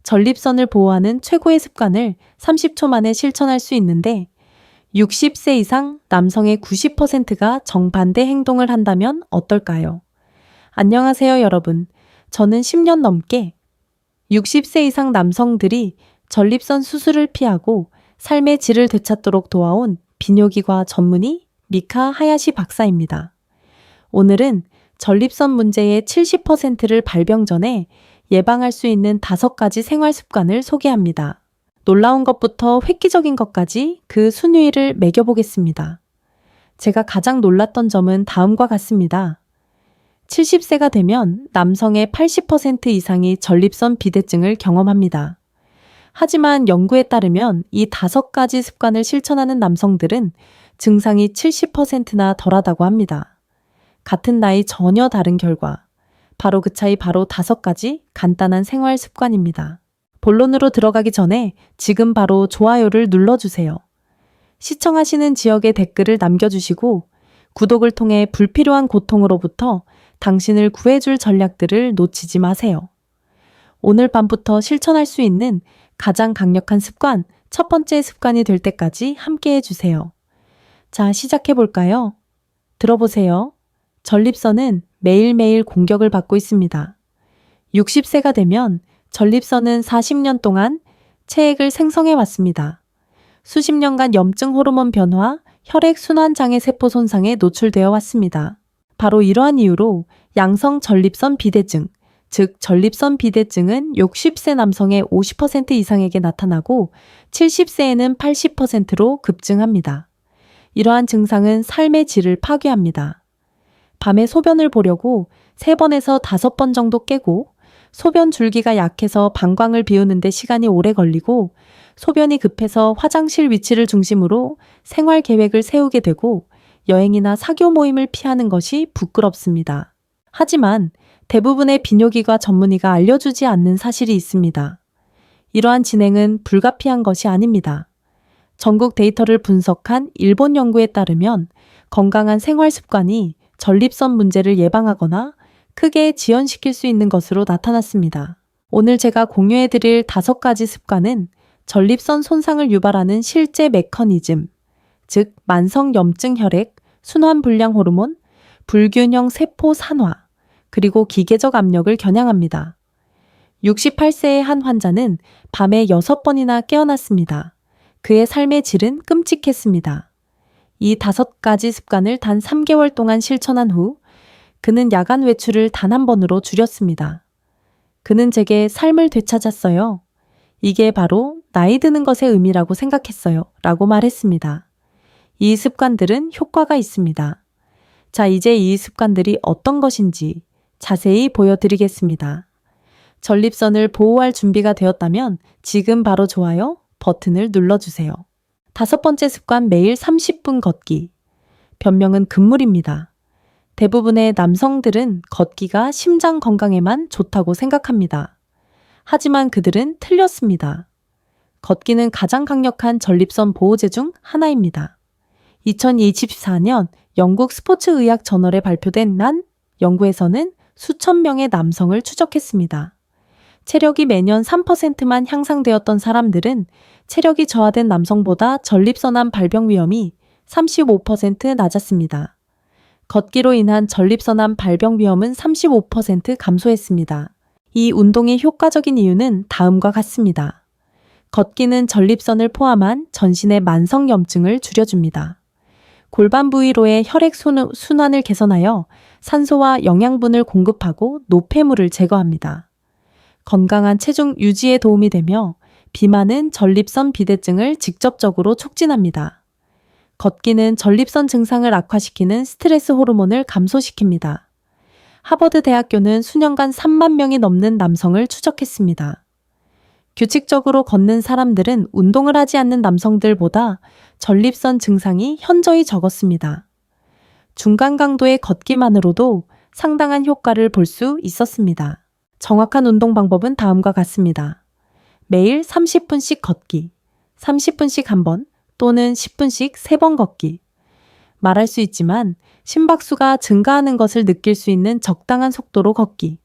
전립선을 보호하는 최고의 습관을 30초 만에 실천할 수 있는데 60세 이상 남성의 90%가 정반대 행동을 한다면 어떨까요? 안녕하세요, 여러분. 저는 10년 넘게 60세 이상 남성들이 전립선 수술을 피하고 삶의 질을 되찾도록 도와온 비뇨기과 전문의 미카 하야시 박사입니다. 오늘은 전립선 문제의 70%를 발병 전에 예방할 수 있는 5가지 생활 습관을 소개합니다. 놀라운 것부터 획기적인 것까지 그 순위를 매겨보겠습니다. 제가 가장 놀랐던 점은 다음과 같습니다. 70세가 되면 남성의 80% 이상이 전립선 비대증을 경험합니다. 하지만 연구에 따르면 이 5가지 습관을 실천하는 남성들은 증상이 70%나 덜하다고 합니다. 같은 나이 전혀 다른 결과. 바로 그 차이 바로 5가지 간단한 생활 습관입니다. 본론으로 들어가기 전에 지금 바로 좋아요를 눌러주세요. 시청하시는 지역에 댓글을 남겨주시고 구독을 통해 불필요한 고통으로부터 당신을 구해줄 전략들을 놓치지 마세요. 오늘 밤부터 실천할 수 있는 가장 강력한 습관, 첫 번째 습관이 될 때까지 함께 해주세요. 자, 시작해볼까요? 들어보세요. 전립선은 매일매일 공격을 받고 있습니다. 60세가 되면 전립선은 40년 동안 체액을 생성해 왔습니다. 수십 년간 염증 호르몬 변화, 혈액순환장애 세포 손상에 노출되어 왔습니다. 바로 이러한 이유로 양성 전립선 비대증, 즉 전립선 비대증은 60세 남성의 50% 이상에게 나타나고 70세에는 80%로 급증합니다. 이러한 증상은 삶의 질을 파괴합니다. 밤에 소변을 보려고 3번에서 5번 정도 깨고 소변 줄기가 약해서 방광을 비우는데 시간이 오래 걸리고 소변이 급해서 화장실 위치를 중심으로 생활 계획을 세우게 되고 여행이나 사교 모임을 피하는 것이 부끄럽습니다. 하지만 대부분의 비뇨기과 전문의가 알려주지 않는 사실이 있습니다. 이러한 진행은 불가피한 것이 아닙니다. 전국 데이터를 분석한 일본 연구에 따르면 건강한 생활 습관이 전립선 문제를 예방하거나 크게 지연시킬 수 있는 것으로 나타났습니다. 오늘 제가 공유해드릴 5가지 습관은 전립선 손상을 유발하는 실제 메커니즘, 즉 만성 염증 혈액, 순환 불량 호르몬, 불균형 세포 산화, 그리고 기계적 압력을 겨냥합니다. 68세의 한 환자는 밤에 6번이나 깨어났습니다. 그의 삶의 질은 끔찍했습니다. 이 5가지 습관을 단 3개월 동안 실천한 후 그는 야간 외출을 단 한 번으로 줄였습니다. 그는 제게 삶을 되찾았어요. 이게 바로 나이 드는 것의 의미라고 생각했어요. 라고 말했습니다. 이 습관들은 효과가 있습니다. 자, 이제 이 습관들이 어떤 것인지 자세히 보여드리겠습니다. 전립선을 보호할 준비가 되었다면 지금 바로 좋아요 버튼을 눌러주세요. 5번째 습관, 매일 30분 걷기. 변명은 금물입니다. 대부분의 남성들은 걷기가 심장 건강에만 좋다고 생각합니다. 하지만 그들은 틀렸습니다. 걷기는 가장 강력한 전립선 보호제 중 하나입니다. 2024년 영국 스포츠의학 저널에 발표된 한 연구에서는 수천 명의 남성을 추적했습니다. 체력이 매년 3%만 향상되었던 사람들은 체력이 저하된 남성보다 전립선암 발병 위험이 35% 낮았습니다. 걷기로 인한 전립선암 발병 위험은 35% 감소했습니다. 이 운동의 효과적인 이유는 다음과 같습니다. 걷기는 전립선을 포함한 전신의 만성 염증을 줄여줍니다. 골반 부위로의 혈액 순환을 개선하여 산소와 영양분을 공급하고 노폐물을 제거합니다. 건강한 체중 유지에 도움이 되며 비만은 전립선 비대증을 직접적으로 촉진합니다. 걷기는 전립선 증상을 악화시키는 스트레스 호르몬을 감소시킵니다. 하버드 대학교는 수년간 3만 명이 넘는 남성을 추적했습니다. 규칙적으로 걷는 사람들은 운동을 하지 않는 남성들보다 전립선 증상이 현저히 적었습니다. 중간 강도의 걷기만으로도 상당한 효과를 볼 수 있었습니다. 정확한 운동 방법은 다음과 같습니다. 매일 30분씩 걷기, 30분씩 한 번 또는 10분씩 3번 걷기. 말할 수 있지만 심박수가 증가하는 것을 느낄 수 있는 적당한 속도로 걷기.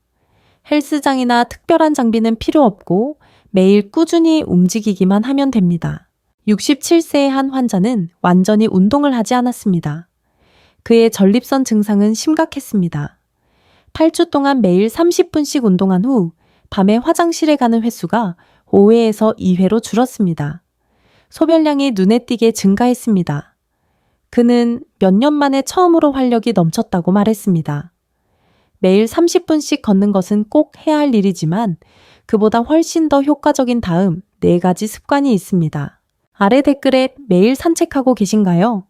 헬스장이나 특별한 장비는 필요 없고 매일 꾸준히 움직이기만 하면 됩니다. 67세의 한 환자는 완전히 운동을 하지 않았습니다. 그의 전립선 증상은 심각했습니다. 8주 동안 매일 30분씩 운동한 후 밤에 화장실에 가는 횟수가 5회에서 2회로 줄었습니다. 소변량이 눈에 띄게 증가했습니다. 그는 몇 년 만에 처음으로 활력이 넘쳤다고 말했습니다. 매일 30분씩 걷는 것은 꼭 해야 할 일이지만 그보다 훨씬 더 효과적인 다음 4가지 습관이 있습니다. 아래 댓글에 매일 산책하고 계신가요?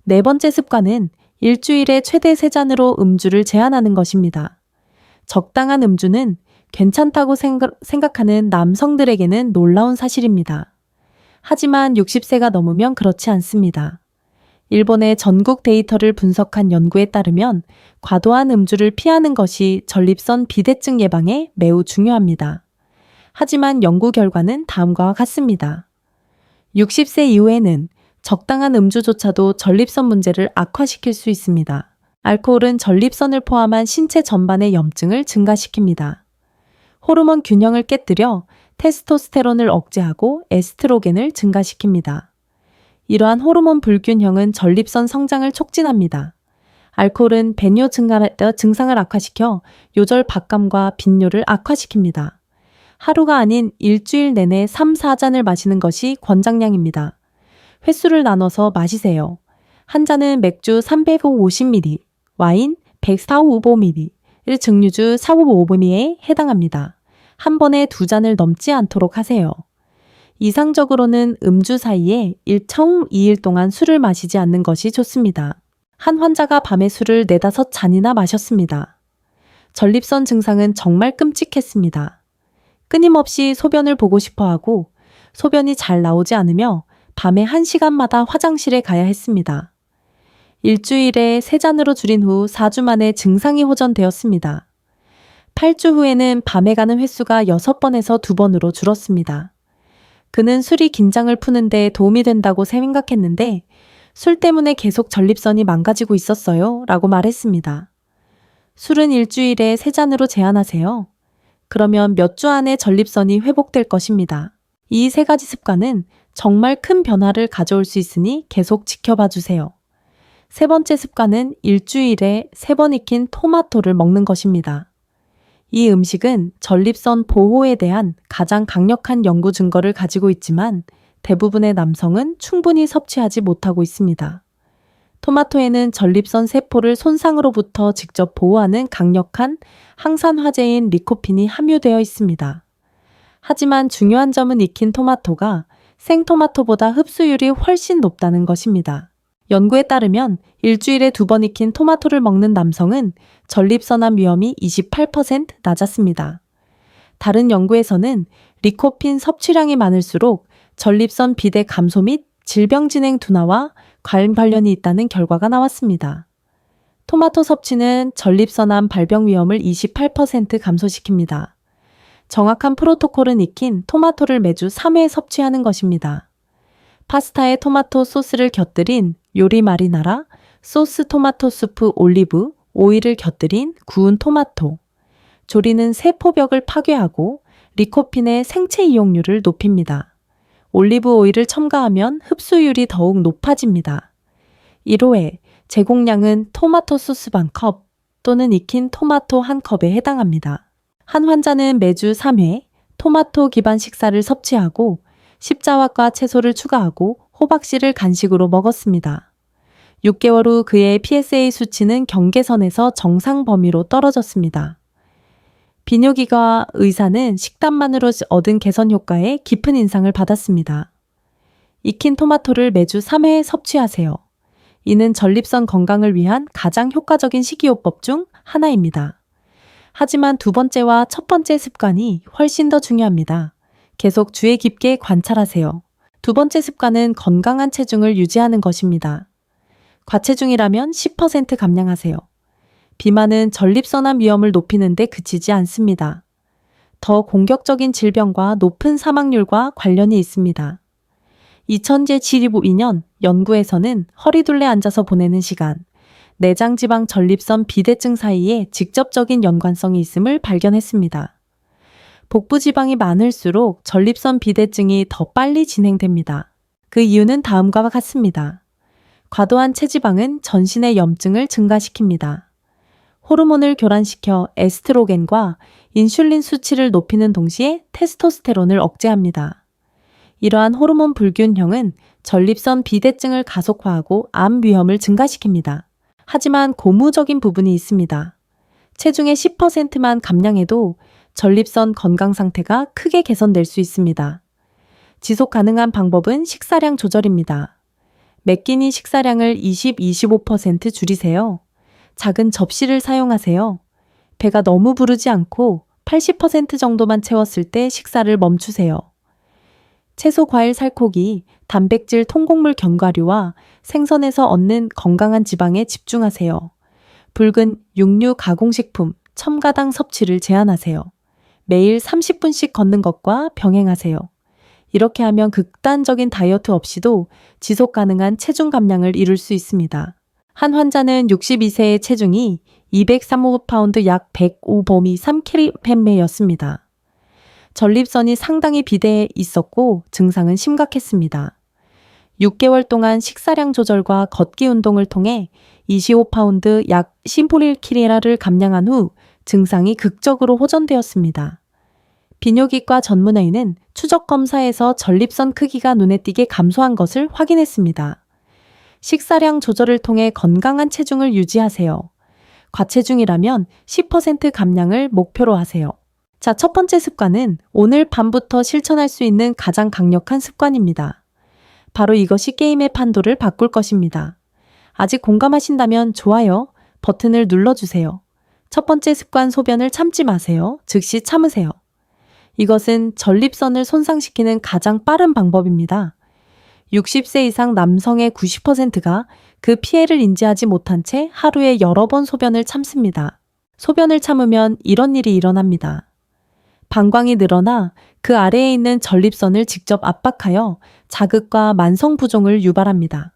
4번째 습관은 일주일에 최대 3잔으로 음주를 제한하는 것입니다. 적당한 음주는 괜찮다고 생각하는 남성들에게는 놀라운 사실입니다. 하지만 60세가 넘으면 그렇지 않습니다. 일본의 전국 데이터를 분석한 연구에 따르면 과도한 음주를 피하는 것이 전립선 비대증 예방에 매우 중요합니다. 하지만 연구 결과는 다음과 같습니다. 60세 이후에는 적당한 음주조차도 전립선 문제를 악화시킬 수 있습니다. 알코올은 전립선을 포함한 신체 전반의 염증을 증가시킵니다. 호르몬 균형을 깨뜨려 테스토스테론을 억제하고 에스트로겐을 증가시킵니다. 이러한 호르몬 불균형은 전립선 성장을 촉진합니다. 알코올은 배뇨 증상을 악화시켜 요절 박감과 빈뇨를 악화시킵니다. 하루가 아닌 일주일 내내 3, 4잔을 마시는 것이 권장량입니다. 횟수를 나눠서 마시세요. 한 잔은 맥주 350ml, 와인 145ml, 증류주 455ml에 해당합니다. 한 번에 2잔을 넘지 않도록 하세요. 이상적으로는 음주 사이에 2일 동안 술을 마시지 않는 것이 좋습니다. 한 환자가 밤에 술을 4-5잔이나 마셨습니다. 전립선 증상은 정말 끔찍했습니다. 끊임없이 소변을 보고 싶어 하고 소변이 잘 나오지 않으며 밤에 1시간마다 화장실에 가야 했습니다. 일주일에 3잔으로 줄인 후 4주 만에 증상이 호전되었습니다. 8주 후에는 밤에 가는 횟수가 6번에서 2번으로 줄었습니다. 그는 술이 긴장을 푸는 데 도움이 된다고 생각했는데 술 때문에 계속 전립선이 망가지고 있었어요 라고 말했습니다. 술은 일주일에 3잔으로 제한하세요. 그러면 몇 주 안에 전립선이 회복될 것입니다. 이 3가지 습관은 정말 큰 변화를 가져올 수 있으니 계속 지켜봐 주세요. 3번째 습관은 일주일에 3번 익힌 토마토를 먹는 것입니다. 이 음식은 전립선 보호에 대한 가장 강력한 연구 증거를 가지고 있지만 대부분의 남성은 충분히 섭취하지 못하고 있습니다. 토마토에는 전립선 세포를 손상으로부터 직접 보호하는 강력한 항산화제인 리코핀이 함유되어 있습니다. 하지만 중요한 점은 익힌 토마토가 생토마토보다 흡수율이 훨씬 높다는 것입니다. 연구에 따르면 일주일에 2번 익힌 토마토를 먹는 남성은 전립선암 위험이 28% 낮았습니다. 다른 연구에서는 리코핀 섭취량이 많을수록 전립선 비대 감소 및 질병 진행 둔화와 관련이 있다는 결과가 나왔습니다. 토마토 섭취는 전립선암 발병 위험을 28% 감소시킵니다. 정확한 프로토콜은 익힌 토마토를 매주 3회 섭취하는 것입니다. 파스타에 토마토 소스를 곁들인 요리 마리나라, 소스 토마토 수프 올리브, 오일을 곁들인 구운 토마토. 조리는 세포벽을 파괴하고 리코핀의 생체 이용률을 높입니다. 올리브 오일을 첨가하면 흡수율이 더욱 높아집니다. 1호에 제공량은 토마토 소스 반컵 또는 익힌 토마토 1컵에 해당합니다. 한 환자는 매주 3회 토마토 기반 식사를 섭취하고 십자화과 채소를 추가하고 호박씨를 간식으로 먹었습니다. 6개월 후 그의 PSA 수치는 경계선에서 정상 범위로 떨어졌습니다. 비뇨기과 의사는 식단만으로 얻은 개선 효과에 깊은 인상을 받았습니다. 익힌 토마토를 매주 3회 섭취하세요. 이는 전립선 건강을 위한 가장 효과적인 식이요법 중 하나입니다. 하지만 2번째와 첫 번째 습관이 훨씬 더 중요합니다. 계속 주의 깊게 관찰하세요. 2번째 습관은 건강한 체중을 유지하는 것입니다. 과체중이라면 10% 감량하세요. 비만은 전립선암 위험을 높이는 데 그치지 않습니다. 더 공격적인 질병과 높은 사망률과 관련이 있습니다. 2072년 연구에서는 허리둘레 앉아서 보내는 시간, 내장지방 전립선 비대증 사이에 직접적인 연관성이 있음을 발견했습니다. 복부 지방이 많을수록 전립선 비대증이 더 빨리 진행됩니다. 그 이유는 다음과 같습니다. 과도한 체지방은 전신의 염증을 증가시킵니다. 호르몬을 교란시켜 에스트로겐과 인슐린 수치를 높이는 동시에 테스토스테론을 억제합니다. 이러한 호르몬 불균형은 전립선 비대증을 가속화하고 암 위험을 증가시킵니다. 하지만 고무적인 부분이 있습니다. 체중의 10%만 감량해도 전립선 건강 상태가 크게 개선될 수 있습니다. 지속 가능한 방법은 식사량 조절입니다. 매 끼니 식사량을 20-25% 줄이세요. 작은 접시를 사용하세요. 배가 너무 부르지 않고 80% 정도만 채웠을 때 식사를 멈추세요. 채소, 과일, 살코기, 단백질, 통곡물 견과류와 생선에서 얻는 건강한 지방에 집중하세요. 붉은 육류, 가공식품, 첨가당 섭취를 제한하세요. 매일 30분씩 걷는 것과 병행하세요. 이렇게 하면 극단적인 다이어트 없이도 지속 가능한 체중 감량을 이룰 수 있습니다. 한 환자는 62세의 체중이 235파운드 약 105범위 3kg였습니다. 전립선이 상당히 비대해 있었고 증상은 심각했습니다. 6개월 동안 식사량 조절과 걷기 운동을 통해 25파운드 약 11kg를 감량한 후 증상이 극적으로 호전되었습니다. 비뇨기과 전문의는 추적 검사에서 전립선 크기가 눈에 띄게 감소한 것을 확인했습니다. 식사량 조절을 통해 건강한 체중을 유지하세요. 과체중이라면 10% 감량을 목표로 하세요. 자, 첫 번째 습관은 오늘 밤부터 실천할 수 있는 가장 강력한 습관입니다. 바로 이것이 게임의 판도를 바꿀 것입니다. 아직 공감하신다면 좋아요 버튼을 눌러주세요. 첫 번째 습관, 소변을 참지 마세요. 즉시 참으세요. 이것은 전립선을 손상시키는 가장 빠른 방법입니다. 60세 이상 남성의 90%가 그 피해를 인지하지 못한 채 하루에 여러 번 소변을 참습니다. 소변을 참으면 이런 일이 일어납니다. 방광이 늘어나 그 아래에 있는 전립선을 직접 압박하여 자극과 만성 부종을 유발합니다.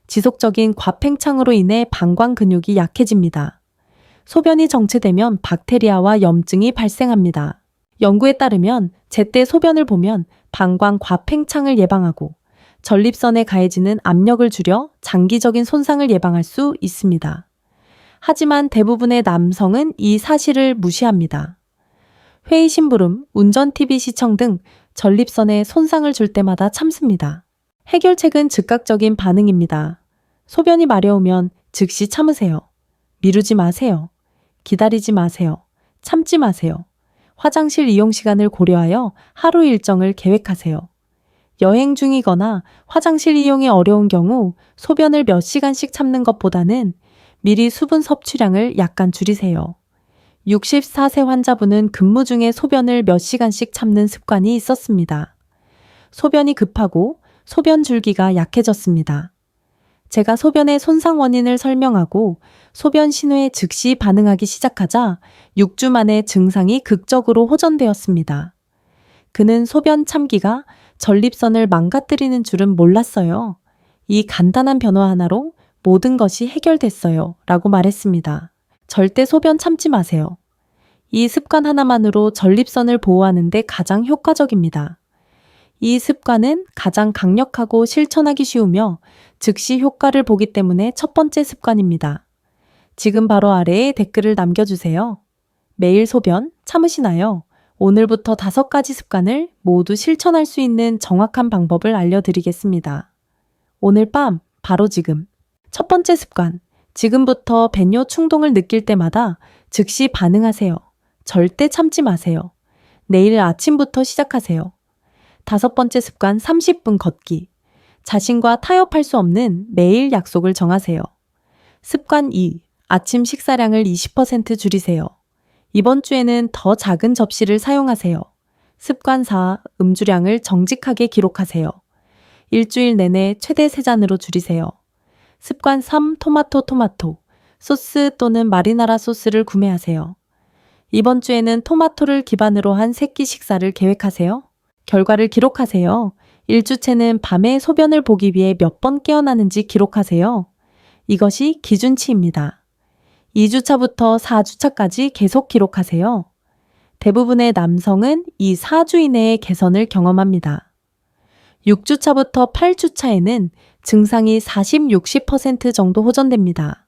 지속적인 과팽창으로 인해 방광 근육이 약해집니다. 소변이 정체되면 박테리아와 염증이 발생합니다. 연구에 따르면 제때 소변을 보면 방광 과팽창을 예방하고 전립선에 가해지는 압력을 줄여 장기적인 손상을 예방할 수 있습니다. 하지만 대부분의 남성은 이 사실을 무시합니다. 회의 심부름, 운전 TV 시청 등 전립선에 손상을 줄 때마다 참습니다. 해결책은 즉각적인 반응입니다. 소변이 마려우면 즉시 참으세요. 미루지 마세요. 기다리지 마세요. 참지 마세요. 화장실 이용 시간을 고려하여 하루 일정을 계획하세요. 여행 중이거나 화장실 이용이 어려운 경우 소변을 몇 시간씩 참는 것보다는 미리 수분 섭취량을 약간 줄이세요. 64세 환자분은 근무 중에 소변을 몇 시간씩 참는 습관이 있었습니다. 소변이 급하고 소변 줄기가 약해졌습니다. 제가 소변의 손상 원인을 설명하고 소변 신호에 즉시 반응하기 시작하자 6주 만에 증상이 극적으로 호전되었습니다. 그는 소변 참기가 전립선을 망가뜨리는 줄은 몰랐어요. 이 간단한 변화 하나로 모든 것이 해결됐어요. 라고 말했습니다. 절대 소변 참지 마세요. 이 습관 하나만으로 전립선을 보호하는 데 가장 효과적입니다. 이 습관은 가장 강력하고 실천하기 쉬우며 즉시 효과를 보기 때문에 첫 번째 습관입니다. 지금 바로 아래에 댓글을 남겨주세요. 매일 소변 참으시나요? 오늘부터 5가지 습관을 모두 실천할 수 있는 정확한 방법을 알려드리겠습니다. 오늘 밤, 바로 지금. 첫 번째 습관, 지금부터 배뇨 충동을 느낄 때마다 즉시 반응하세요. 절대 참지 마세요. 내일 아침부터 시작하세요. 5번째 습관, 30분 걷기. 자신과 타협할 수 없는 매일 약속을 정하세요. 습관 2, 아침 식사량을 20% 줄이세요. 이번 주에는 더 작은 접시를 사용하세요. 습관 4, 음주량을 정직하게 기록하세요. 일주일 내내 최대 3잔으로 줄이세요. 습관 3, 토마토. 소스 또는 마리나라 소스를 구매하세요. 이번 주에는 토마토를 기반으로 한 3끼 식사를 계획하세요. 결과를 기록하세요. 1주째는 밤에 소변을 보기 위해 몇 번 깨어나는지 기록하세요. 이것이 기준치입니다. 2주차부터 4주차까지 계속 기록하세요. 대부분의 남성은 이 4주 이내에 개선을 경험합니다. 6주차부터 8주차에는 증상이 40-60% 정도 호전됩니다.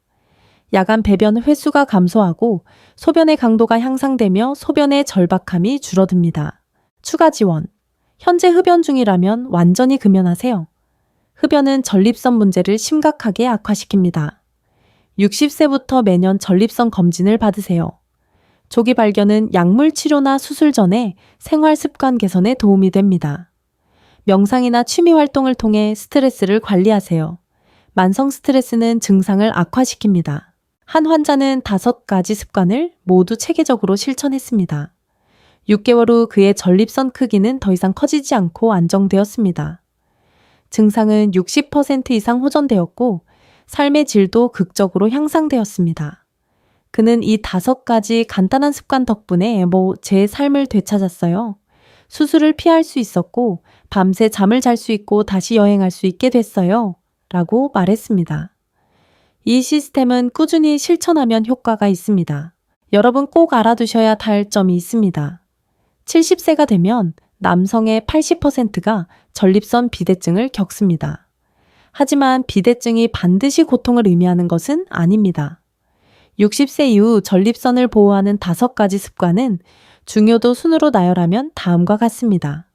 야간 배변 횟수가 감소하고 소변의 강도가 향상되며 소변의 절박함이 줄어듭니다. 추가 지원. 현재 흡연 중이라면 완전히 금연하세요. 흡연은 전립선 문제를 심각하게 악화시킵니다. 60세부터 매년 전립선 검진을 받으세요. 조기 발견은 약물 치료나 수술 전에 생활 습관 개선에 도움이 됩니다. 명상이나 취미 활동을 통해 스트레스를 관리하세요. 만성 스트레스는 증상을 악화시킵니다. 한 환자는 5가지 습관을 모두 체계적으로 실천했습니다. 6개월 후 그의 전립선 크기는 더 이상 커지지 않고 안정되었습니다. 증상은 60% 이상 호전되었고 삶의 질도 극적으로 향상되었습니다. 그는 이 5가지 간단한 습관 덕분에 제 삶을 되찾았어요. 수술을 피할 수 있었고 밤새 잠을 잘 수 있고 다시 여행할 수 있게 됐어요. 라고 말했습니다. 이 시스템은 꾸준히 실천하면 효과가 있습니다. 여러분 꼭 알아두셔야 할 점이 있습니다. 70세가 되면 남성의 80%가 전립선 비대증을 겪습니다. 하지만 비대증이 반드시 고통을 의미하는 것은 아닙니다. 60세 이후 전립선을 보호하는 5가지 습관은 중요도 순으로 나열하면 다음과 같습니다.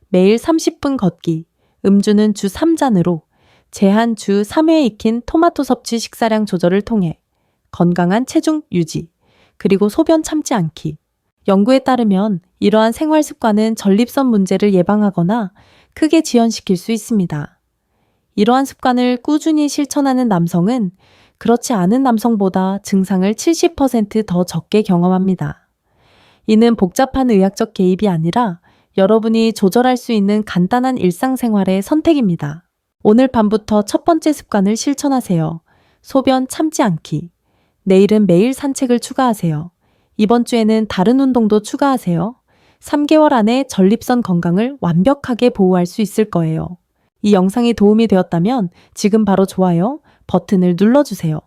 매일 30분 걷기, 음주는 주 3잔으로, 제한 주 3회 익힌 토마토 섭취 식사량 조절을 통해 건강한 체중 유지, 그리고 소변 참지 않기. 연구에 따르면 이러한 생활 습관은 전립선 문제를 예방하거나 크게 지연시킬 수 있습니다. 이러한 습관을 꾸준히 실천하는 남성은 그렇지 않은 남성보다 증상을 70% 더 적게 경험합니다. 이는 복잡한 의학적 개입이 아니라 여러분이 조절할 수 있는 간단한 일상생활의 선택입니다. 오늘 밤부터 첫 번째 습관을 실천하세요. 소변 참지 않기. 내일은 매일 산책을 추가하세요. 이번 주에는 다른 운동도 추가하세요. 3개월 안에 전립선 건강을 완벽하게 보호할 수 있을 거예요. 이 영상이 도움이 되었다면 지금 바로 좋아요 버튼을 눌러주세요.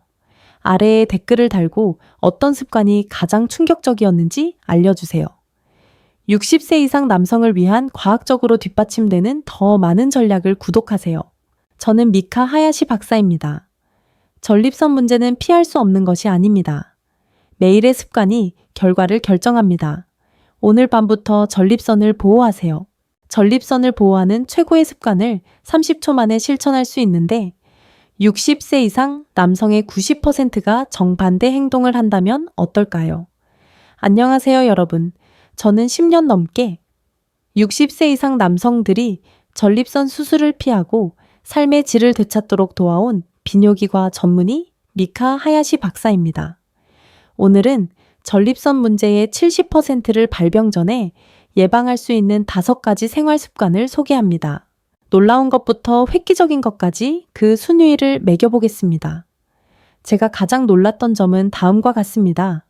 아래에 댓글을 달고 어떤 습관이 가장 충격적이었는지 알려주세요. 60세 이상 남성을 위한 과학적으로 뒷받침되는 더 많은 전략을 구독하세요. 저는 미카 하야시 박사입니다. 전립선 문제는 피할 수 없는 것이 아닙니다. 매일의 습관이 결과를 결정합니다. 오늘 밤부터 전립선을 보호하세요. 전립선을 보호하는 최고의 습관을 30초 만에 실천할 수 있는데 60세 이상 남성의 90%가 정반대 행동을 한다면 어떨까요? 안녕하세요, 여러분. 저는 10년 넘게 60세 이상 남성들이 전립선 수술을 피하고 삶의 질을 되찾도록 도와온 비뇨기과 전문의 미카 하야시 박사입니다. 오늘은 전립선 문제의 70%를 발병 전에 예방할 수 있는 5가지 생활 습관을 소개합니다. 놀라운 것부터 획기적인 것까지 그 순위를 매겨보겠습니다. 제가 가장 놀랐던 점은 다음과 같습니다.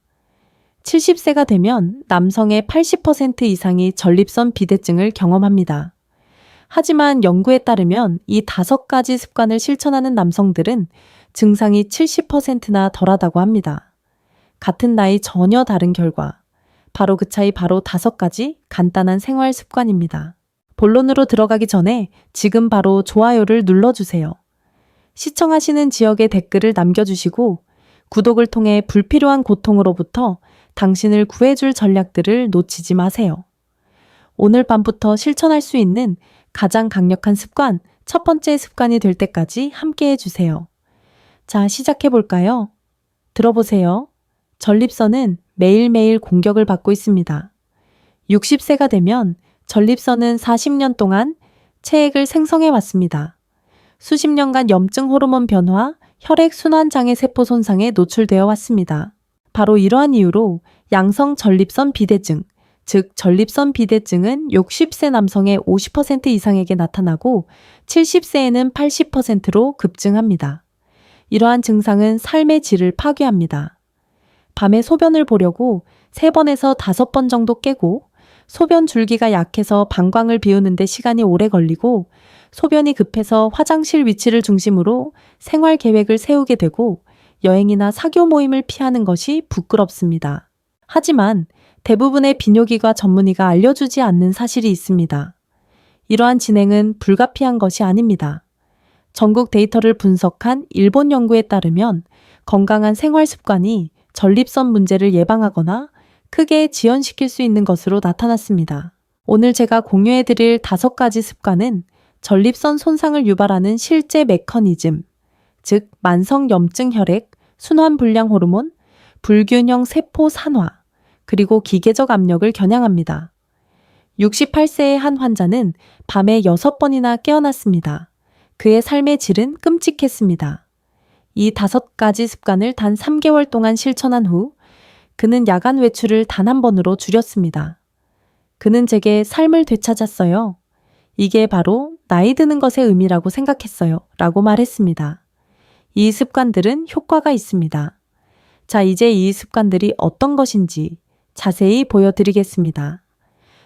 70세가 되면 남성의 80% 이상이 전립선 비대증을 경험합니다. 하지만 연구에 따르면 이 5가지 습관을 실천하는 남성들은 증상이 70%나 덜하다고 합니다. 같은 나이 전혀 다른 결과. 바로 그 차이 바로 5가지 간단한 생활 습관입니다. 본론으로 들어가기 전에 지금 바로 좋아요를 눌러주세요. 시청하시는 지역에 댓글을 남겨주시고 구독을 통해 불필요한 고통으로부터 당신을 구해줄 전략들을 놓치지 마세요. 오늘 밤부터 실천할 수 있는 가장 강력한 습관, 첫 번째 습관이 될 때까지 함께 해주세요. 자, 시작해볼까요? 들어보세요. 전립선은 매일매일 공격을 받고 있습니다. 60세가 되면 전립선은 40년 동안 체액을 생성해 왔습니다. 수십 년간 염증 호르몬 변화, 혈액순환장애 세포 손상에 노출되어 왔습니다. 바로 이러한 이유로 양성 전립선 비대증, 즉 전립선 비대증은 60세 남성의 50% 이상에게 나타나고 70세에는 80%로 급증합니다. 이러한 증상은 삶의 질을 파괴합니다. 밤에 소변을 보려고 3번에서 5번 정도 깨고 소변 줄기가 약해서 방광을 비우는데 시간이 오래 걸리고 소변이 급해서 화장실 위치를 중심으로 생활 계획을 세우게 되고 여행이나 사교 모임을 피하는 것이 부끄럽습니다. 하지만 대부분의 비뇨기과 전문의가 알려주지 않는 사실이 있습니다. 이러한 진행은 불가피한 것이 아닙니다. 전국 데이터를 분석한 일본 연구에 따르면 건강한 생활 습관이 전립선 문제를 예방하거나 크게 지연시킬 수 있는 것으로 나타났습니다. 오늘 제가 공유해 드릴 5가지 습관은 전립선 손상을 유발하는 실제 메커니즘, 즉 만성염증 혈액, 순환불량 호르몬, 불균형 세포 산화, 그리고 기계적 압력을 겨냥합니다. 68세의 한 환자는 밤에 6번이나 깨어났습니다. 그의 삶의 질은 끔찍했습니다. 이 5가지 습관을 단 3개월 동안 실천한 후 그는 야간 외출을 단 한 번으로 줄였습니다. 그는 제게 삶을 되찾았어요. 이게 바로 나이 드는 것의 의미라고 생각했어요. 라고 말했습니다. 이 습관들은 효과가 있습니다. 자, 이제 이 습관들이 어떤 것인지 자세히 보여드리겠습니다.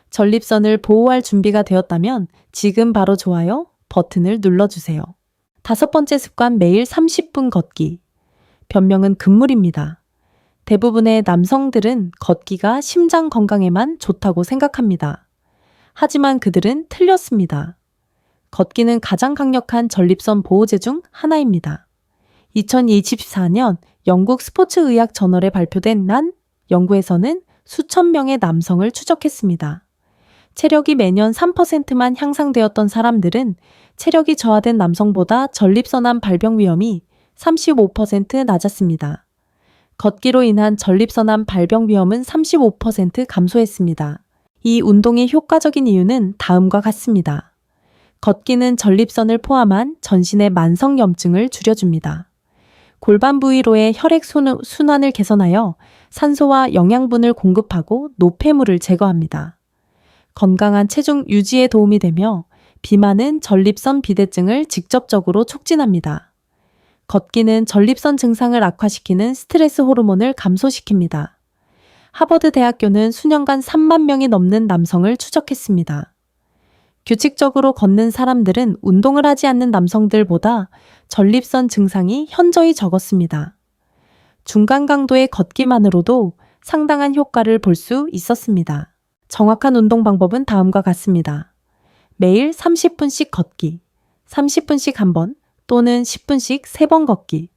전립선을 보호할 준비가 되었다면 지금 바로 좋아요 버튼을 눌러주세요. 5번째 습관, 매일 30분 걷기. 변명은 금물입니다. 대부분의 남성들은 걷기가 심장 건강에만 좋다고 생각합니다. 하지만 그들은 틀렸습니다. 걷기는 가장 강력한 전립선 보호제 중 하나입니다. 2024년 영국 스포츠의학 저널에 발표된 난 연구에서는 수천 명의 남성을 추적했습니다. 체력이 매년 3%만 향상되었던 사람들은 체력이 저하된 남성보다 전립선암 발병 위험이 35% 낮았습니다. 걷기로 인한 전립선암 발병 위험은 35% 감소했습니다. 이 운동이 효과적인 이유는 다음과 같습니다. 걷기는 전립선을 포함한 전신의 만성염증을 줄여줍니다. 골반 부위로의 혈액 순환을 개선하여 산소와 영양분을 공급하고 노폐물을 제거합니다. 건강한 체중 유지에 도움이 되며 비만은 전립선 비대증을 직접적으로 촉진합니다. 걷기는 전립선 증상을 악화시키는 스트레스 호르몬을 감소시킵니다. 하버드 대학교는 수년간 3만 명이 넘는 남성을 추적했습니다. 규칙적으로 걷는 사람들은 운동을 하지 않는 남성들보다 전립선 증상이 현저히 적었습니다. 중간 강도의 걷기만으로도 상당한 효과를 볼 수 있었습니다. 정확한 운동 방법은 다음과 같습니다. 매일 30분씩 걷기, 30분씩 한 번 또는 10분씩 3번 걷기.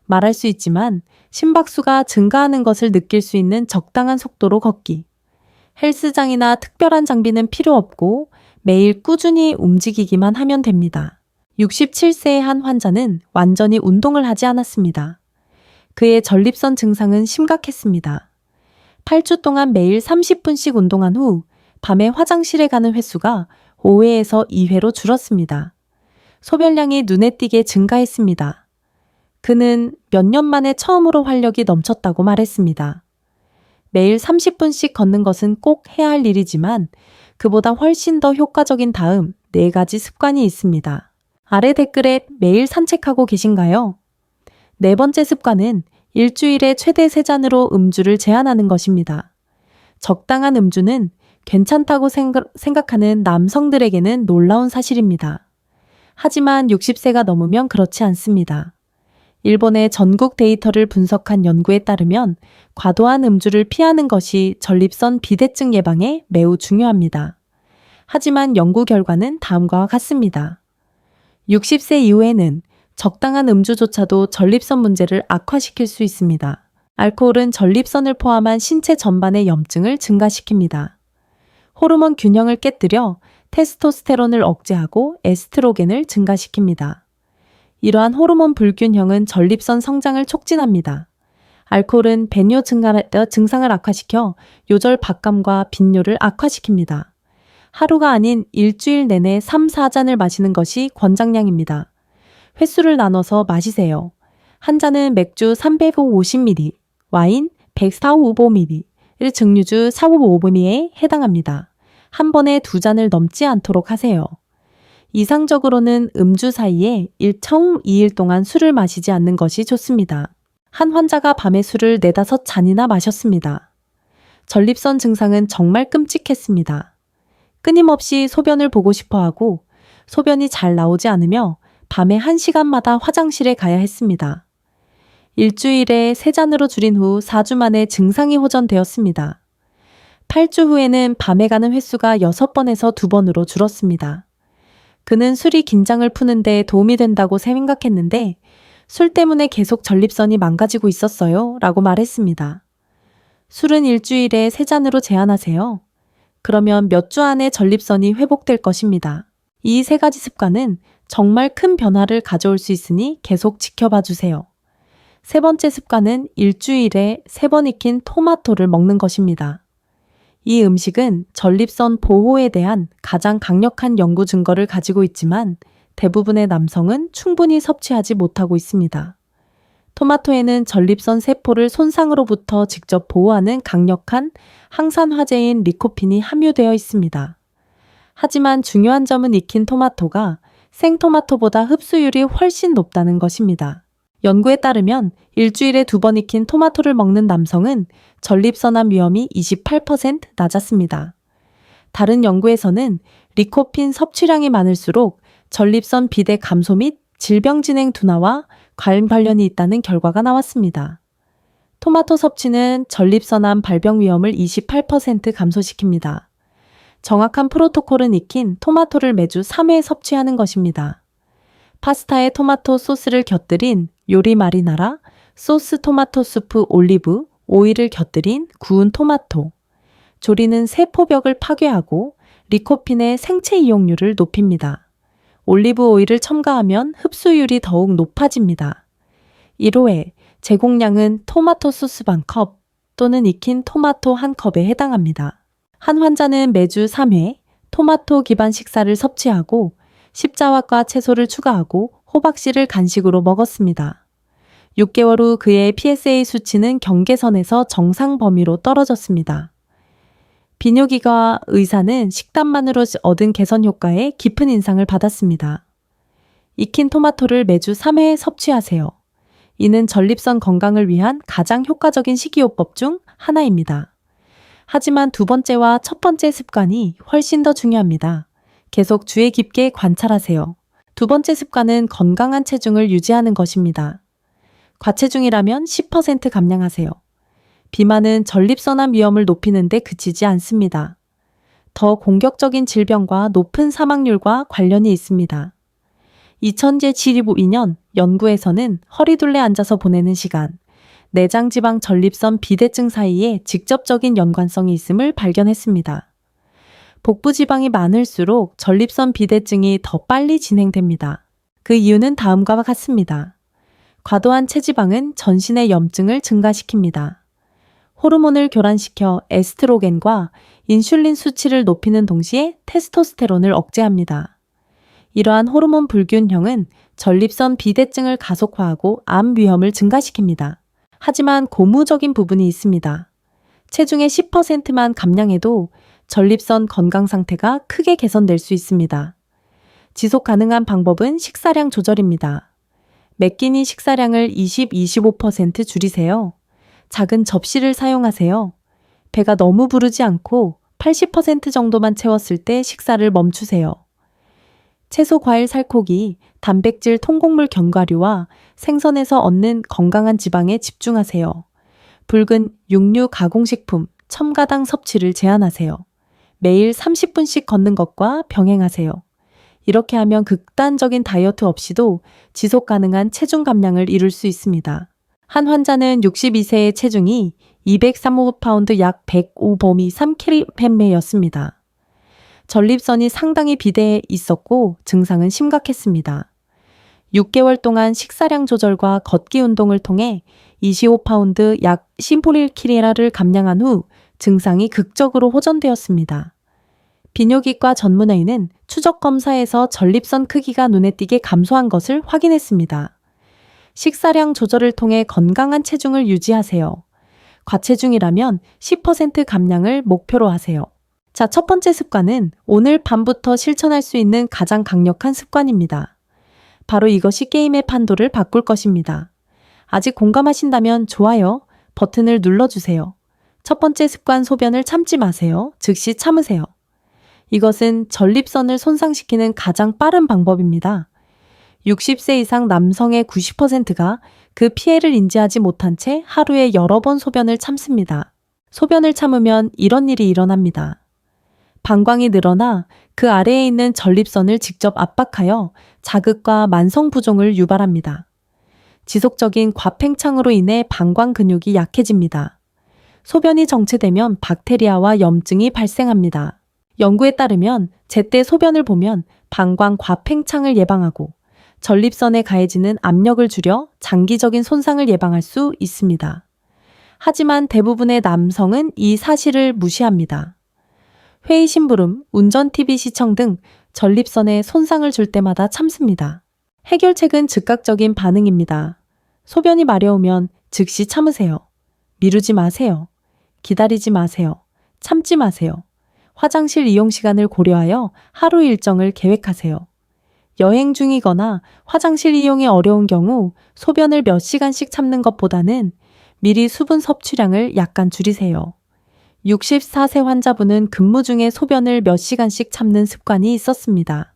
말할 수 있지만 심박수가 증가하는 것을 느낄 수 있는 적당한 속도로 걷기. 헬스장이나 특별한 장비는 필요 없고 매일 꾸준히 움직이기만 하면 됩니다. 67세의 한 환자는 완전히 운동을 하지 않았습니다. 그의 전립선 증상은 심각했습니다. 8주 동안 매일 30분씩 운동한 후 밤에 화장실에 가는 횟수가 5회에서 2회로 줄었습니다. 소변량이 눈에 띄게 증가했습니다. 그는 몇 년 만에 처음으로 활력이 넘쳤다고 말했습니다. 매일 30분씩 걷는 것은 꼭 해야 할 일이지만 그보다 훨씬 더 효과적인 다음 4가지 습관이 있습니다. 아래 댓글에 매일 산책하고 계신가요? 4번째 습관은 일주일에 최대 3잔으로 음주를 제한하는 것입니다. 적당한 음주는 괜찮다고 생각하는 남성들에게는 놀라운 사실입니다. 하지만 60세가 넘으면 그렇지 않습니다. 일본의 전국 데이터를 분석한 연구에 따르면 과도한 음주를 피하는 것이 전립선 비대증 예방에 매우 중요합니다. 하지만 연구 결과는 다음과 같습니다. 60세 이후에는 적당한 음주조차도 전립선 문제를 악화시킬 수 있습니다. 알코올은 전립선을 포함한 신체 전반의 염증을 증가시킵니다. 호르몬 균형을 깨뜨려 테스토스테론을 억제하고 에스트로겐을 증가시킵니다. 이러한 호르몬 불균형은 전립선 성장을 촉진합니다. 알코올은 배뇨 증상을 악화시켜 요절 박감과 빈뇨를 악화시킵니다. 하루가 아닌 일주일 내내 3, 4잔을 마시는 것이 권장량입니다. 횟수를 나눠서 마시세요. 한 잔은 맥주 350ml, 와인 145ml, 증류주 455ml에 해당합니다. 한 번에 2잔을 넘지 않도록 하세요. 이상적으로는 음주 사이에 2일 동안 술을 마시지 않는 것이 좋습니다. 한 환자가 밤에 술을 4, 5잔이나 마셨습니다. 전립선 증상은 정말 끔찍했습니다. 끊임없이 소변을 보고 싶어하고 소변이 잘 나오지 않으며 밤에 1시간마다 화장실에 가야 했습니다. 일주일에 3잔으로 줄인 후 4주 만에 증상이 호전되었습니다. 8주 후에는 밤에 가는 횟수가 6번에서 2번으로 줄었습니다. 그는 술이 긴장을 푸는 데 도움이 된다고 생각했는데 술 때문에 계속 전립선이 망가지고 있었어요 라고 말했습니다. 술은 일주일에 3잔으로 제한하세요. 그러면 몇 주 안에 전립선이 회복될 것입니다. 이 3가지 습관은 정말 큰 변화를 가져올 수 있으니 계속 지켜봐 주세요. 3번째 습관은 일주일에 3번 익힌 토마토를 먹는 것입니다. 이 음식은 전립선 보호에 대한 가장 강력한 연구 증거를 가지고 있지만 대부분의 남성은 충분히 섭취하지 못하고 있습니다. 토마토에는 전립선 세포를 손상으로부터 직접 보호하는 강력한 항산화제인 리코핀이 함유되어 있습니다. 하지만 중요한 점은 익힌 토마토가 생토마토보다 흡수율이 훨씬 높다는 것입니다. 연구에 따르면 일주일에 2번 익힌 토마토를 먹는 남성은 전립선암 위험이 28% 낮았습니다. 다른 연구에서는 리코핀 섭취량이 많을수록 전립선 비대 감소 및 질병 진행 둔화와 관련이 있다는 결과가 나왔습니다. 토마토 섭취는 전립선암 발병 위험을 28% 감소시킵니다. 정확한 프로토콜은 익힌 토마토를 매주 3회 섭취하는 것입니다. 파스타에 토마토 소스를 곁들인 요리 마리나라, 소스 토마토 수프 올리브, 오일을 곁들인 구운 토마토. 조리는 세포벽을 파괴하고 리코핀의 생체 이용률을 높입니다. 올리브 오일을 첨가하면 흡수율이 더욱 높아집니다. 1호에 제공량은 토마토 소스 반컵 또는 익힌 토마토 1컵에 해당합니다. 한 환자는 매주 3회 토마토 기반 식사를 섭취하고 십자화과 채소를 추가하고 호박씨를 간식으로 먹었습니다. 6개월 후 그의 PSA 수치는 경계선에서 정상 범위로 떨어졌습니다. 비뇨기과 의사는 식단만으로 얻은 개선 효과에 깊은 인상을 받았습니다. 익힌 토마토를 매주 3회 섭취하세요. 이는 전립선 건강을 위한 가장 효과적인 식이요법 중 하나입니다. 하지만 2번째와 첫 번째 습관이 훨씬 더 중요합니다. 계속 주의 깊게 관찰하세요. 2번째 습관은 건강한 체중을 유지하는 것입니다. 과체중이라면 10% 감량하세요. 비만은 전립선암 위험을 높이는 데 그치지 않습니다. 더 공격적인 질병과 높은 사망률과 관련이 있습니다. 2072년 연구에서는 허리둘레 앉아서 보내는 시간, 내장지방 전립선 비대증 사이에 직접적인 연관성이 있음을 발견했습니다. 복부 지방이 많을수록 전립선 비대증이 더 빨리 진행됩니다. 그 이유는 다음과 같습니다. 과도한 체지방은 전신의 염증을 증가시킵니다. 호르몬을 교란시켜 에스트로겐과 인슐린 수치를 높이는 동시에 테스토스테론을 억제합니다. 이러한 호르몬 불균형은 전립선 비대증을 가속화하고 암 위험을 증가시킵니다. 하지만 고무적인 부분이 있습니다. 체중의 10%만 감량해도 전립선 건강 상태가 크게 개선될 수 있습니다. 지속 가능한 방법은 식사량 조절입니다. 매 끼니 식사량을 20-25% 줄이세요. 작은 접시를 사용하세요. 배가 너무 부르지 않고 80% 정도만 채웠을 때 식사를 멈추세요. 채소, 과일, 살코기, 단백질, 통곡물 견과류와 생선에서 얻는 건강한 지방에 집중하세요. 붉은 육류, 가공식품, 첨가당 섭취를 제한하세요. 매일 30분씩 걷는 것과 병행하세요. 이렇게 하면 극단적인 다이어트 없이도 지속 가능한 체중 감량을 이룰 수 있습니다. 한 환자는 62세의 체중이 235파운드 약 105범위 3kg였습니다. 전립선이 상당히 비대해 있었고 증상은 심각했습니다. 6개월 동안 식사량 조절과 걷기 운동을 통해 25파운드 약 11kg를 감량한 후 증상이 극적으로 호전되었습니다. 비뇨기과 전문의는 추적 검사에서 전립선 크기가 눈에 띄게 감소한 것을 확인했습니다. 식사량 조절을 통해 건강한 체중을 유지하세요. 과체중이라면 10% 감량을 목표로 하세요. 자, 첫 번째 습관은 오늘 밤부터 실천할 수 있는 가장 강력한 습관입니다. 바로 이것이 게임의 판도를 바꿀 것입니다. 아직 공감하신다면 좋아요 버튼을 눌러주세요. 첫 번째 습관 소변을 참지 마세요. 즉시 참으세요. 이것은 전립선을 손상시키는 가장 빠른 방법입니다. 60세 이상 남성의 90%가 그 피해를 인지하지 못한 채 하루에 여러 번 소변을 참습니다. 소변을 참으면 이런 일이 일어납니다. 방광이 늘어나 그 아래에 있는 전립선을 직접 압박하여 자극과 만성 부종을 유발합니다. 지속적인 과팽창으로 인해 방광 근육이 약해집니다. 소변이 정체되면 박테리아와 염증이 발생합니다. 연구에 따르면 제때 소변을 보면 방광 과팽창을 예방하고 전립선에 가해지는 압력을 줄여 장기적인 손상을 예방할 수 있습니다. 하지만 대부분의 남성은 이 사실을 무시합니다. 회의 심부름, 운전 TV 시청 등 전립선에 손상을 줄 때마다 참습니다. 해결책은 즉각적인 반응입니다. 소변이 마려우면 즉시 참으세요. 미루지 마세요. 기다리지 마세요. 참지 마세요. 화장실 이용 시간을 고려하여 하루 일정을 계획하세요. 여행 중이거나 화장실 이용이 어려운 경우 소변을 몇 시간씩 참는 것보다는 미리 수분 섭취량을 약간 줄이세요. 64세 환자분은 근무 중에 소변을 몇 시간씩 참는 습관이 있었습니다.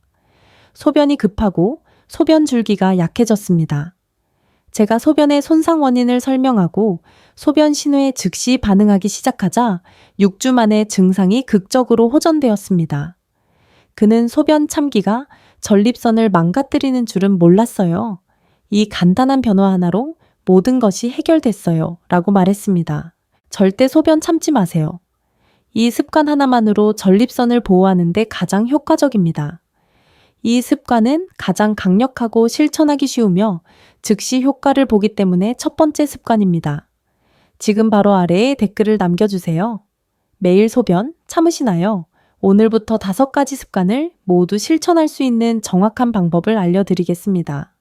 소변이 급하고 소변 줄기가 약해졌습니다. 제가 소변의 손상 원인을 설명하고 소변 신호에 즉시 반응하기 시작하자 6주 만에 증상이 극적으로 호전되었습니다. 그는 소변 참기가 전립선을 망가뜨리는 줄은 몰랐어요. 이 간단한 변화 하나로 모든 것이 해결됐어요. 라고 말했습니다. 절대 소변 참지 마세요. 이 습관 하나만으로 전립선을 보호하는 데 가장 효과적입니다. 이 습관은 가장 강력하고 실천하기 쉬우며 즉시 효과를 보기 때문에 첫 번째 습관입니다. 지금 바로 아래에 댓글을 남겨주세요. 매일 소변 참으시나요? 오늘부터 5가지 습관을 모두 실천할 수 있는 정확한 방법을 알려드리겠습니다.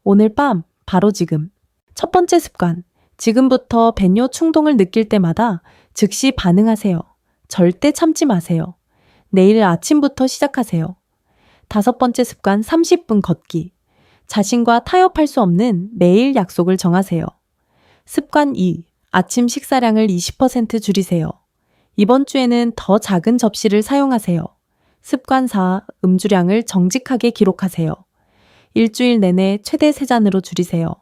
오늘 밤, 바로 지금. 첫 번째 습관, 지금부터 배뇨 충동을 느낄 때마다 즉시 반응하세요. 절대 참지 마세요. 내일 아침부터 시작하세요. 5번째 습관, 30분 걷기. 자신과 타협할 수 없는 매일 약속을 정하세요. 습관 2, 아침 식사량을 20% 줄이세요. 이번 주에는 더 작은 접시를 사용하세요. 습관 4, 음주량을 정직하게 기록하세요. 일주일 내내 최대 3잔으로 줄이세요.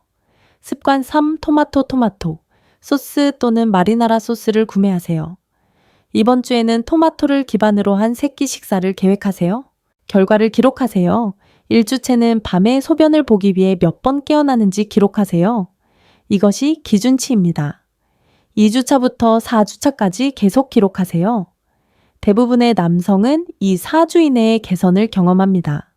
습관 3, 토마토. 소스 또는 마리나라 소스를 구매하세요. 이번 주에는 토마토를 기반으로 한 3끼 식사를 계획하세요. 결과를 기록하세요. 1주째는 밤에 소변을 보기 위해 몇 번 깨어나는지 기록하세요. 이것이 기준치입니다. 2주차부터 4주차까지 계속 기록하세요. 대부분의 남성은 이 4주 이내에 개선을 경험합니다.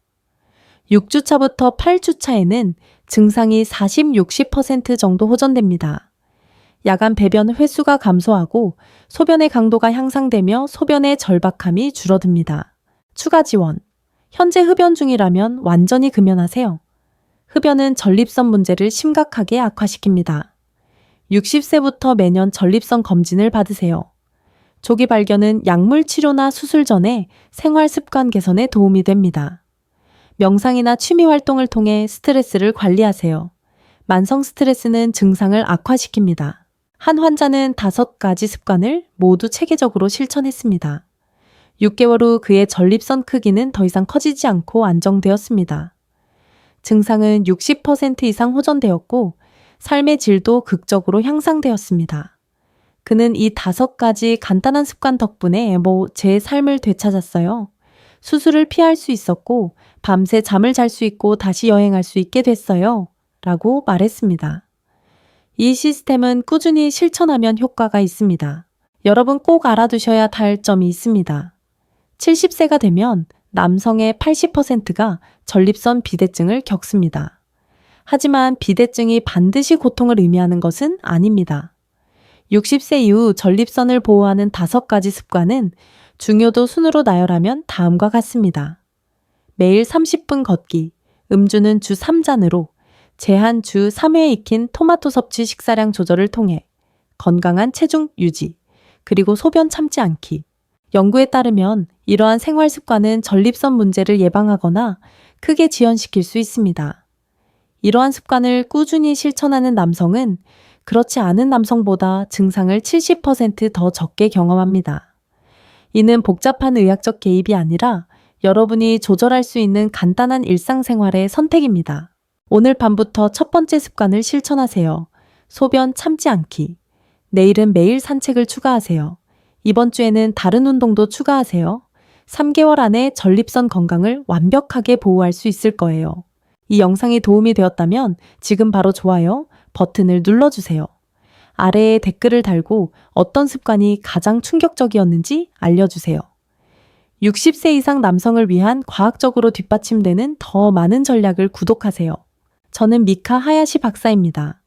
6주차부터 8주차에는 증상이 40, 60% 정도 호전됩니다. 야간 배변 횟수가 감소하고 소변의 강도가 향상되며 소변의 절박함이 줄어듭니다. 추가 지원. 현재 흡연 중이라면 완전히 금연하세요. 흡연은 전립선 문제를 심각하게 악화시킵니다. 60세부터 매년 전립선 검진을 받으세요. 조기 발견은 약물 치료나 수술 전에 생활 습관 개선에 도움이 됩니다. 명상이나 취미 활동을 통해 스트레스를 관리하세요. 만성 스트레스는 증상을 악화시킵니다. 한 환자는 5가지 습관을 모두 체계적으로 실천했습니다. 6개월 후 그의 전립선 크기는 더 이상 커지지 않고 안정되었습니다. 증상은 60% 이상 호전되었고 삶의 질도 극적으로 향상되었습니다. 그는 이 5가지 간단한 습관 덕분에 제 삶을 되찾았어요. 수술을 피할 수 있었고 밤새 잠을 잘 수 있고 다시 여행할 수 있게 됐어요. 라고 말했습니다. 이 시스템은 꾸준히 실천하면 효과가 있습니다. 여러분 꼭 알아두셔야 할 점이 있습니다. 70세가 되면 남성의 80%가 전립선 비대증을 겪습니다. 하지만 비대증이 반드시 고통을 의미하는 것은 아닙니다. 60세 이후 전립선을 보호하는 5가지 습관은 중요도 순으로 나열하면 다음과 같습니다. 매일 30분 걷기, 음주는 주 3잔으로, 제한 주 3회 익힌 토마토 섭취 식사량 조절을 통해 건강한 체중 유지, 그리고 소변 참지 않기. 연구에 따르면 이러한 생활 습관은 전립선 문제를 예방하거나 크게 지연시킬 수 있습니다. 이러한 습관을 꾸준히 실천하는 남성은 그렇지 않은 남성보다 증상을 70% 더 적게 경험합니다. 이는 복잡한 의학적 개입이 아니라 여러분이 조절할 수 있는 간단한 일상생활의 선택입니다. 오늘 밤부터 첫 번째 습관을 실천하세요. 소변 참지 않기. 내일은 매일 산책을 추가하세요. 이번 주에는 다른 운동도 추가하세요. 3개월 안에 전립선 건강을 완벽하게 보호할 수 있을 거예요. 이 영상이 도움이 되었다면 지금 바로 좋아요 버튼을 눌러주세요. 아래에 댓글을 달고 어떤 습관이 가장 충격적이었는지 알려주세요. 60세 이상 남성을 위한 과학적으로 뒷받침되는 더 많은 전략을 구독하세요. 저는 미카 하야시 박사입니다.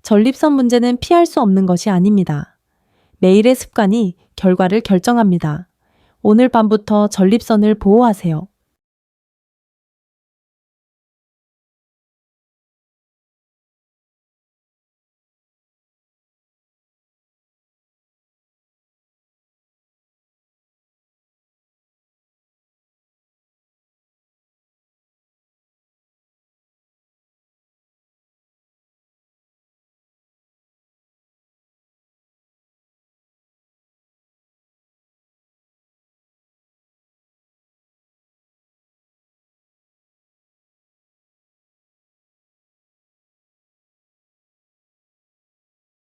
전립선 문제는 피할 수 없는 것이 아닙니다. 매일의 습관이 결과를 결정합니다. 오늘 밤부터 전립선을 보호하세요.